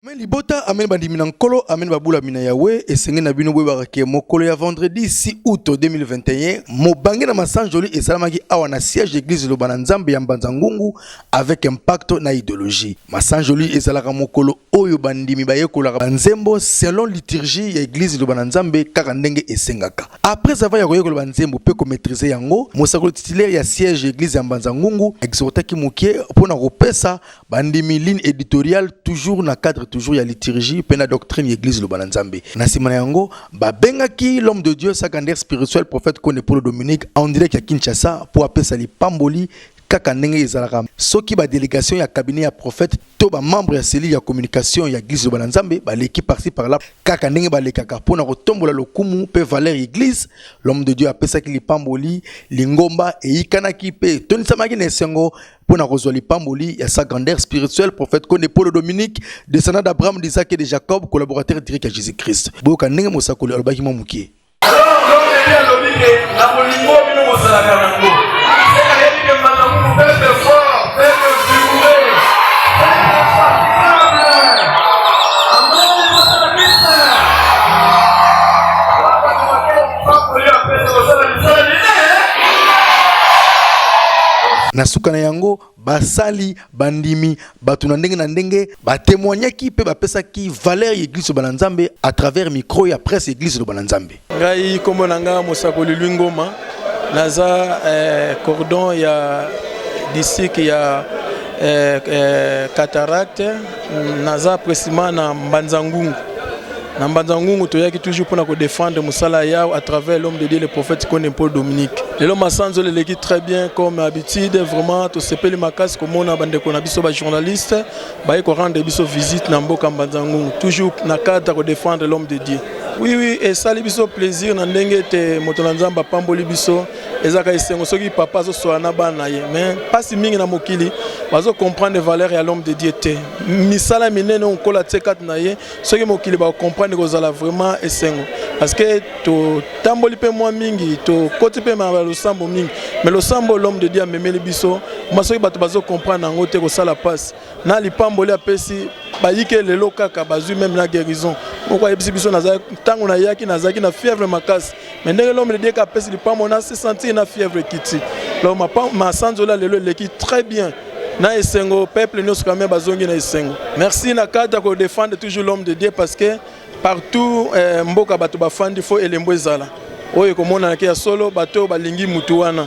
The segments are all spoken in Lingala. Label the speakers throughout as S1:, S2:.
S1: Mais libota amen bandimi na nkolo amen babula mina yawe esenge na bino bweba ke mokolo ya vendredi 6 août 2021 mobange na masanjoli esalamaki awa na siège église lobana nzambe ya Mbanza Ngungu avec impact na idéologie. Masanjoli ezalaka mokolo oyo bandimi bayekolaka banzembo selon liturgie ya église lobana nzambe kaka ndenge esengaka. Après avoir yakoyekola banzembo pe ko maîtriser yango, mosakolo titulaire ya siège église ya Mbanza Ngungu exhortaki mukie pona kopesa bandimi ligne éditoriale toujours na cadre toujours ya liturgie pena doctrine l'église lobana nzambe. Na simana yango babengaki l'homme de Dieu secondaire spirituel prophète Kone Paul Dominique en direct à Kinshasa pour appeler li pamboli kaka ndenge ezalaka. Soki ba délégation ya cabinet ya prophète to ba membre ya cellule ya communication ya église lobana nzambe ba l'équipe parti par là kaka ndenge ba lekaka pona kotombola lokumu pe valeur église. L'homme de Dieu apesaki li pamboli lingomba e ikanaki pe tonisamaki na esengo pona kozwa li pamboli ya secondaire spirituel prophète Kone Paul Dominique descendant d'Abraham, d'Isaac et de Jacob, collaborateur direct à Jésus-Christ. Boka ndenge mosakoli alobaki mamukie. Na suka na yango basali bandimi batuna ndenge na ndenge batémoignaki pe bapesaki valeur église lobana nzambe à travers micro ya presse église lobana nzambe.
S2: Ngai kombo nanga mosakoli Lwingoma naza cordon ya district ya cataracte naza précisément na Mbanza Ngungu. Na Mbanza Ngungu toyaki toujours pour nous défendre musala yao à travers l'homme de Dieu le prophète Kone Paul Dominique. L'homme a sans l'équipe très bien comme habitude vraiment to sepeli makasi comme on a bande ko na biso ba journaliste ba ko rendre biso visite na mboka Mbanza Ngungu toujours na cadre de défendre l'homme de Dieu. Oui et ça li biso plaisir na ndenge te moto na nzamba pamboli biso ezaka isengo soki papa zo so na bana ye mais pas si mingi na mokili bazo comprendre les valeurs ya l'homme de Dieu te misala minene on kola tsekat na ye soki mokili ba comprendre ko zala vraiment esengo parce que to tamboli pe moi mingi to koti pe ma lo sambo mingi mais le sambo l'homme de Dieu memeli biso ma soki bato bazo comprendre ngo te ko sala passe na li pamboli apesi bayike lelo kaka bazui même la guérison pourquoi yebisi biso naza tango na yaki nazaki na fièvre makasi mais ndenge l'homme de Dieu ka pesi li pambona se sentir na fièvre kiti lo ma sanzola lelo leki très bien na esengo peuple nyos quand même bazongi na esengo merci na cadre ko défendre toujours l'homme de Dieu parce que partout mboka bato bafandi fo elembo ezala oyo komona na solo bato balingi mutu wana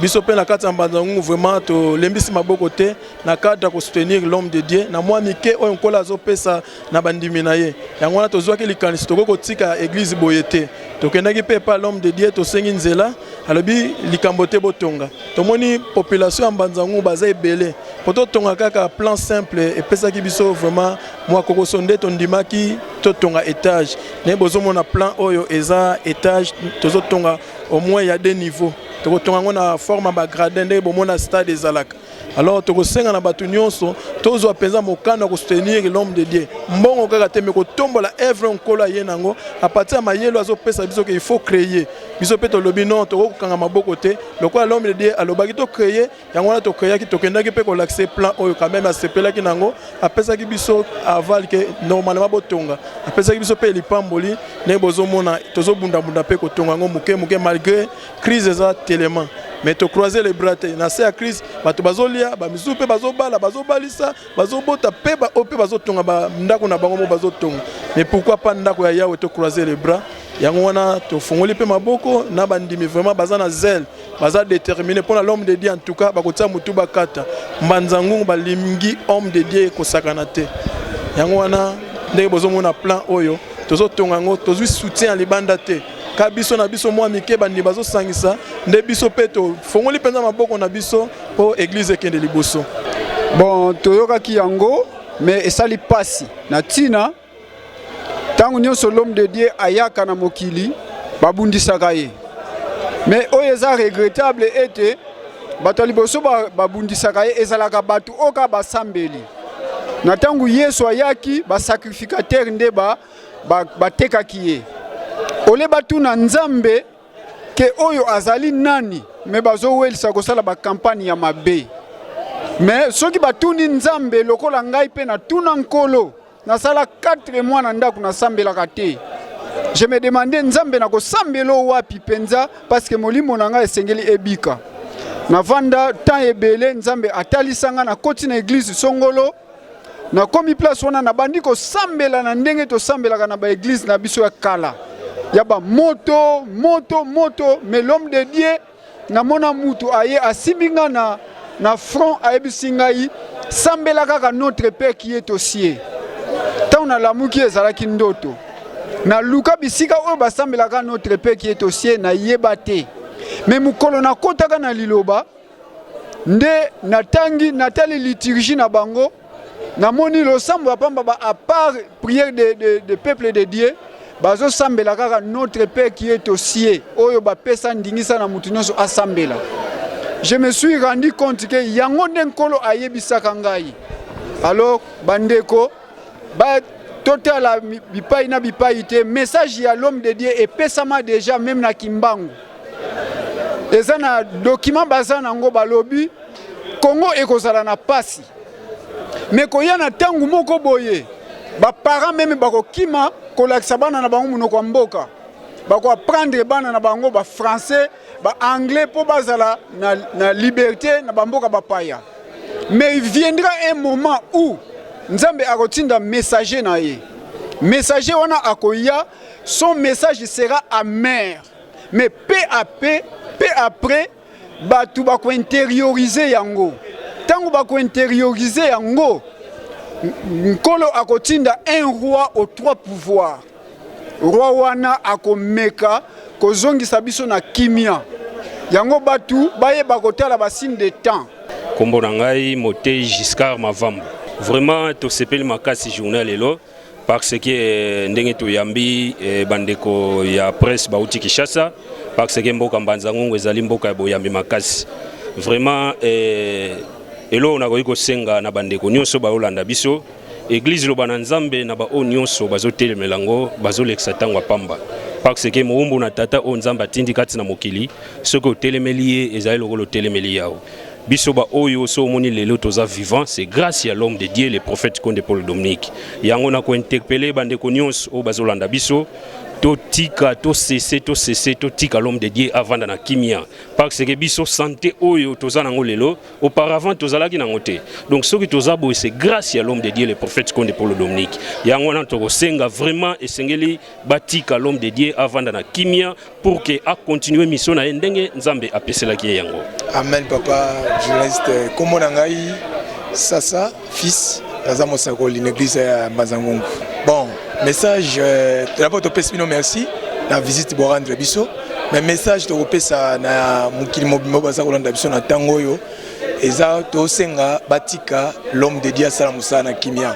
S2: biso pe na kati ya Mbanza Ngungu vraiment to lembisi maboko te na cadre ko soutenir l'homme de Dieu na mwa mike oyo nkola azopesa na bandimi na ye yango wana tozwaki likanisi toko tika église boyete tokendaki pe pa l'homme de Dieu to sengi nzela alobi likambo te botonga tomoni population ya Mbanza Ngungu baza ebele poto tonga kaka plan simple epesaki biso vraiment mwa kokoso nde tondimaki to tonga étage ne bozomona plan oyo eza étage tozo tonga au moins il y a deux niveaux tokotonga na forme ba gradin nde bomona stade ezalaka alors tokosenga na bato nyonso tozwa penza mokano ko soutenir l'homme de Dieu mbongo kaka te me ko tombola œuvre nkola ye nango à partir ya mayelo azopesa biso ke il faut créer biso pe to lobi non to kokanga maboko te lokola l'homme de Dieu alobaki to créer yango wana to créer ki tokendaki pe ko l'accès plan oyo quand même asepelaki nango apesaki biso aval ke normalement botonga apesaki biso pe lipamboli ne bozomona tozobunda bunda pe ko tonga ngo muke malgré crise eza tellement mais to croiser les bras na se crise bato bazolia ba misu pe bazobala bazobalisa bazobota pe ba ope bazotonga ba ndako na bango mo bazotonga mais pourquoi pas ndako ya yawe to croiser les bras yango wana to fongoli pe maboko na bandimi vraiment bazana zèle baza déterminé pour l'homme de Dieu en tout cas bakota mutu bakata Mbanza Ngungu balimgi homme de Dieu ko sakana te yango wana ndenge bozomona plan oyo tozotonga ngo tozwi soutien à libanda te ka biso na biso mwa mike bandi bazo sangisa nde biso peto fongoli penza maboko na biso po église kende liboso
S3: bon toyokaki yango mais esali pasi na tina tangu nyonso l'homme de Dieu ayaka na mokili babundisaka ye mais oyo eza regrettable ete bato liboso babundisaka ye ezalaka bato oka basambeli na tangu Yesu ayaki basacrificateur nde batekaki ye ole batuna nzambe ke oyo azali nani me bazowelisa kosala ba campagne ya mabe mais soki batuni nzambe lokola ngai pe na tuna nkolo na sala 4 mois na ndako na sambelaka te. Je me demandais nzambe na ko sambelo wapi penza parce que molimo na nga esengeli ebika. Na vanda temps ebele nzambe atalisanga na koti na église songolo. Na komi place wana na bandi ko sambela na ndenge to sambelaka na ba église na biso ya kala. Ya ba moto, mais l'homme de Dieu na mona mutu aye asimbinga na front ayebisingai sambela kaka notre père qui est aux cieux. Tant na lamu qui ezalaki ndoto. Na luka bisika oyo basambelaka notre père qui est aux cieux na yebate. Mais mukolo na kotaka na liloba nde natangi natali liturgie na bango na moni lo sambo apamba ba à part prière de peuple de Dieu bazo sambela kaka notre père qui est aux cieux oyo ba pesa ndingisa na mutu nyonso asambela. Je me suis rendu compte que yango nkolo ayebisaka ngai. Alors bandeko ba total bipai na bipai te message ya l'homme de Dieu et pesama déjà même na Kimbangu. Eza na document bazana ngo balobi Congo ekozala na pasi. Mais koya na tangu moko boye ba parents même bako kima kolakisa bana na bango munoko mboka. Bako apprendre bana na bango ba français, ba anglais po bazala na liberté na bamboka ba paya. Mais il viendra un moment où Nzambe akotinda messager na ye. Messager wana akoya, son message sera amer. Mais peu après, batu bako intérioriser yango. Tango bako intérioriser yango, nkolo akotinda un roi aux 3 pouvoirs. Roi wana akomeka kozongisa biso na kimia. Yango batu baye bakotala ba signe de temps.
S4: Kombo na ngai Motei Giscard Mavambo. Vraiment to sepeli makasi journal lelo parce que ndenge to yambi bandeko ya presse bauti Kinshasa parce que mboka Mbanzangungu ezali mboka ya boyambi makasi. Vraiment elo na koyiko senga na bandeko nyonso ba Olanda biso église lobana nzambe na ba o nyonso bazotelemela ngo bazolekisa tango pamba parce que moumbu na tata o nzamba tindi kati na mokili soko otelemeli ezali lokolo telemeli yao. Bisoba oyo so moni lelo toza vivant, c'est grâce à l'homme de Dieu, le prophète Konde Paul Dominique. Yango na ko interpeller bande ko nyonso o bazolanda biso to tika to cesser to tika l'homme de Dieu avant na kimia parce que biso santé oyo toza nango lelo auparavant tozalaki nango te. Donc ce qui toza bo c'est grâce à l'homme de Dieu, le prophète Konde Paul Dominique. Yango na to senga vraiment esengeli batika l'homme de Dieu avant na kimia pour que a continuer mission na ndenge nzambe apesela ki yango.
S5: Amen papa journaliste komo nangai Sasa fils Nazamo Sakoli l'église à Mbanzangungu. Bon, message d'abord to pespino merci la visite bo rendre biso mais message to pesa na mukili mobimbo baza kolanda biso na tango yo eza to senga batika l'homme de Dieu sala musana kimia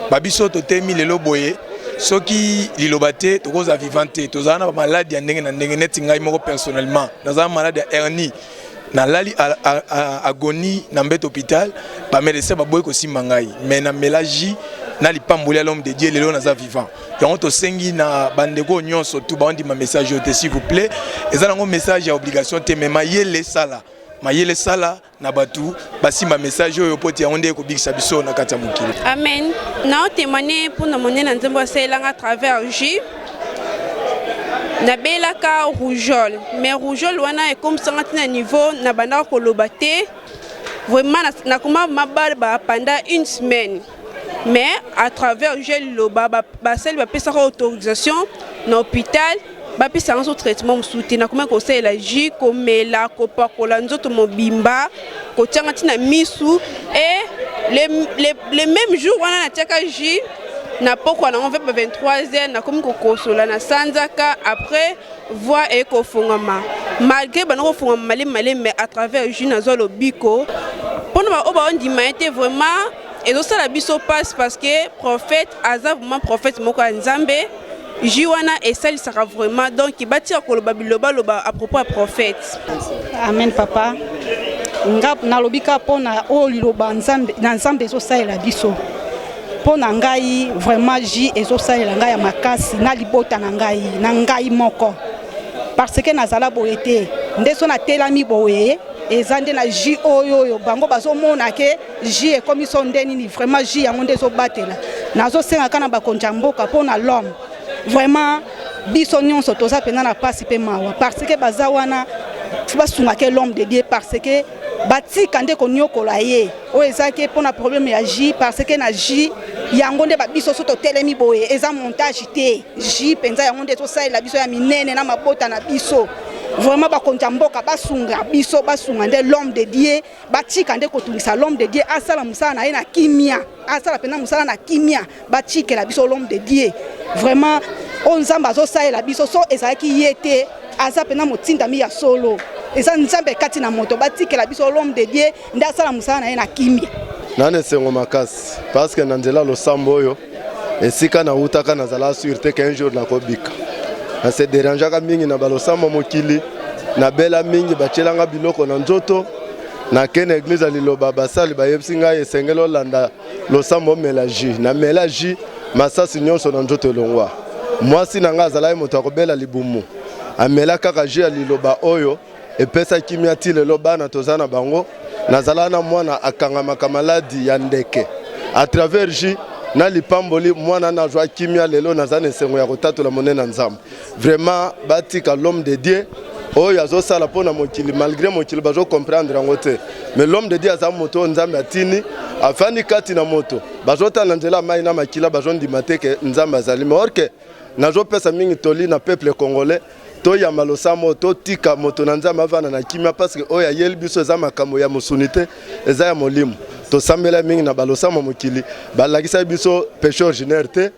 S5: babiso to temi lelo boye soki lilobate to koza vivante to zana ba maladie ya ndenge na ndenge neti ngai moko personnellement nazana maladie ya hernie na lali agonie na mbete hôpital ba médecin ba boye ko simangai mais na mélagie na lipamboli l'homme de Dieu lelo naza vivant yango to sengi na bandeko nyonso tout ba ma message yo te s'il vous plaît eza nango message ya obligation te mais mayele sala na batu basima message yo poti ya onde ko bikisa biso na kati ya mokili.
S6: Amen. Na témoigner pour na monner na nzembo selanga à travers J na belaka rougeole mais rougeole wana est comme ça na niveau na banda ko lobate vraiment na kuma mababa pendant une semaine mais à travers gel loba ba sel ba pesa autorisation na hôpital ba pesa un traitement soutien na kuma ko sela ji ko mela ko pakola nzoto mobimba ko tianga tina misu et les mêmes jours wana na tiaka ji na poko na 23h na comme ko kosola na sanzaka après voir et ko fungama malgré banoko fungama malé mais à travers ji na zolo biko pour ba oba on dit maité vraiment et donc ça la biso passe parce que prophète Azab vraiment prophète moko nzambe jiwana et ça il sera vraiment donc il bâtir ko loba loba à propos à prophète.
S7: Amen papa. Ngap na lobika pona o loba nzambe na nzambe zo ça la biso. Pona ngai vraiment ji ezo ça la ngai ya makasi na libota na ngai moko. Parce que nazala boete ndeso na telami boye ezande na ji oyo bango bazomona ke ji ekomi sondeni ni vraiment ji yango nde ezobatela nazosenga kana bakonja mboka mpona l'homme vraiment biso nyonso toza pena na pasi pe mawa parce que baza wana basunga ke l'homme de Dieu parce que batika nde konyokola ye oyo ezaki mpona problème ya ji parce que na ji yango nde babiso so totelemi boye eza montage te ji penza yango nde tosalela biso ya minene na mabota na biso vraiment bakonja mboka basunga biso basunga nde l'homme de Dieu batika nde kotungisa l'homme de Dieu asala musala na ye na kimia asala pena musala na kimia batikela biso l'homme de Dieu vraiment on nzamba azosalela biso so ezalaki ye te aza pena motindami ya solo eza nzambe kati na moto batikela biso l'homme de Dieu nde asala musala na ye na kimia
S8: nane sengo makasi parce que na nzela losambo oyo esika na utaka nazala sûreté qu'un jour nakobika na se dérangeaka mingi na balosambo mokili na bela mingi bachelanga biloko na nzoto na kene église liloba basali bayebisi ngai esengeli olanda losambo melaji na melaji masasi nyonso na nzoto elongwa mwasi na ngai azalaki moto akobela libumu amela kaka ji ya liloba oyo epesa kimia ti lelo bana toza na bango nazala na mwana akangamaka maladi ya ndeke à travers ji na lipamboli mwana na joa kimia lelo naza na esengo ya kotatola monene na nzambe vraiment batika l'homme de Dieu oyo azosala mpona mokili malgré mokili bazocomprendre yango te mais l'homme de Dieu aza moto oyo nzambe atini afandi kati na moto bazotala nzela mai na makila bazondima te ke nzambe azali mais or ke nazopesa mingi toli na peuple congolais toyamba losamo totika moto na nzambe avana na kimia parce que oyo ayeli biso eza makambo ya mosuni te eza ya molimo tosambela mingi na balosamo mokili balakisa biso péché ordinaire te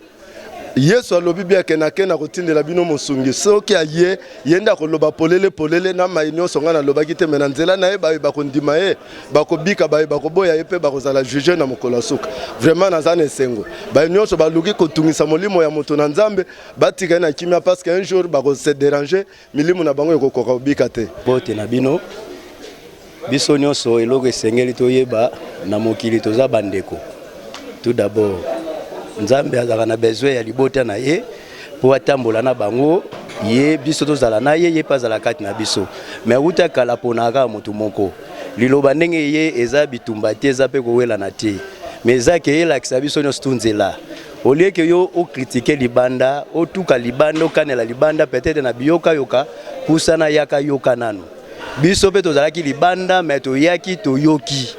S8: Yesu alobi bia kenake na kotindela bino mosungi soki aye yenda koloba polele na mainyo songa na lobaki te mena nzela na ye ba kondima ye bakobika ba bakoboya ye pe bakozala juger na mokolo suka vraiment nazana esengo ba nyonso baluki kotungisa molimo ya moto na nzambe batika na kimia parce que un jour bakose déranger milimo na bango ekokoka obika te
S9: bote na bino biso nyonso eloko esengeli toyeba na mokili toza bandeko tout d'abord nzambe azaka na besoin ya libota na ye po atambola na bango ye biso tozala na ye pa azala kati na biso mais uta kala ponaka motu moko liloba ndenge ye eza bitumba te eza pe kowela na te mais eza ke elakisa biso nyonso tunzela au lieu que yo o critiquer libanda o tuka libanda o kanela libanda peut-être na biyoka yoka pusana yaka yoka nano biso pe tozalaki libanda mais toyaki toyoki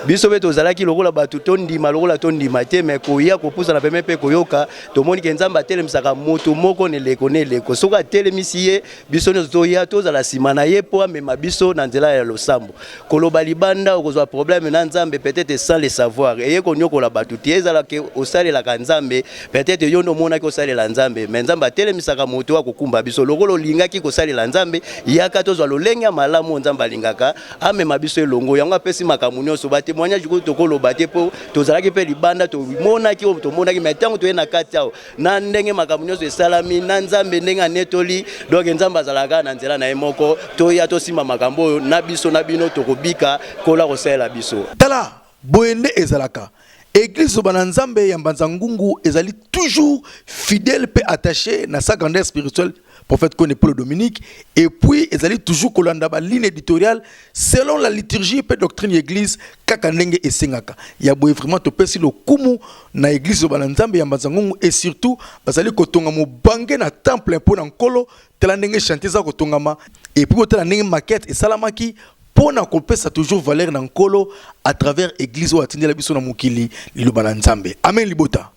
S9: biso beto zalaki lokola batu tondima lokola tondima te mais koya kopusa na peme pe koyoka tomoni ke nzamba telemisaka moto moko ne leko soka telemisiye biso nyo toya tozala simana ye po amema biso na nzela ya losambo koloba libanda okozwa problème na nzambe peut-être sans le savoir eye konyokola batu te ezala ke osalela ka nzambe peut-être yo no mona ke osalela nzambe mais nzamba telemisaka moto akokumba biso lokolo lingaki kosalela nzambe yaka tozwa lolenga malamu nzamba lingaka amema biso elongo yango apesi makamu nyonso bate témoignage ko tokolo baté po tozalaki pe libanda to monaki o to monaki metango to ena kati ao na ndenge makamu nyonso esalami na nzambe ndenge anetoli donc nzamba azalaka na nzela na emoko to ya to simba makambo na biso na bino tokobika kola kosela biso
S1: tala boende ezalaka Église Bananzambe ya Mbanza Ngungu ezali toujours fidèle pe attaché na sa grandeur spirituelle prophète Kone Paul Dominique et puis ezali toujours kolanda ba ligne éditoriale selon la liturgie pe doctrine église kaka ndenge esengaka ya boye vraiment to pesi lo kumu na église Bananzambe ya Mbanza Ngungu et surtout bazali kotonga mo bange na temple po na nkolo tela ndenge chanter za kotongama et puis tela ndenge maquette et salamaki pona kopesa toujours valeur na nkolo à travers église ou atindela biso na mukili liloba na Nzambe amen libota